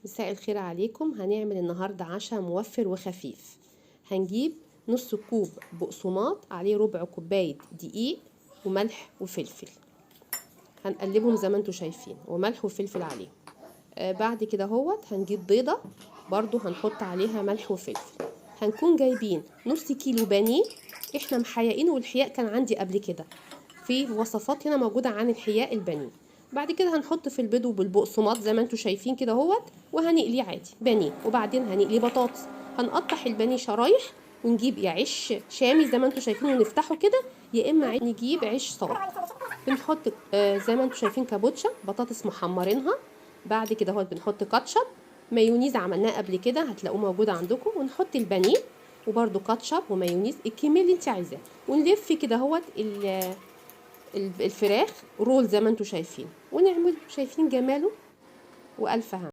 مساء الخير عليكم. هنعمل النهاردة عشاء موفر وخفيف. هنجيب نص كوب بقسماط، عليه ربع كوباية دقيق وملح وفلفل، هنقلبهم زي ما انتوا شايفين، وملح وفلفل عليهم. بعد كده هنجيب بيضة برضو هنحط عليها ملح وفلفل. هنكون جايبين نص كيلو بانيه احنا محيقينه، والحياء كان عندي قبل كده، في وصفات هنا موجودة عن الحياء البانيه. بعد كده هنحط في البيض وبالبقسماط زي ما انتوا شايفين كده وهنقليه عادي بانيه، وبعدين هنقليه بطاطس. هنقطع البانيه شرايح، ونجيب يا عيش شامي زي ما انتوا شايفين ونفتحه كده، يا اما نجيب عيش صاج. بنحط زي ما انتوا شايفين كابوتشا بطاطس محمرينها. بعد كده بنحط كاتشب، مايونيز عملناه قبل كده هتلاقوه موجود عندكم، ونحط البانيه وبرده كاتشب ومايونيز الكميه اللي انت عايزاه، ونلف كده الفراخ رول زي ما انتوا شايفين، ونعمل شايفين جماله. والف هنا.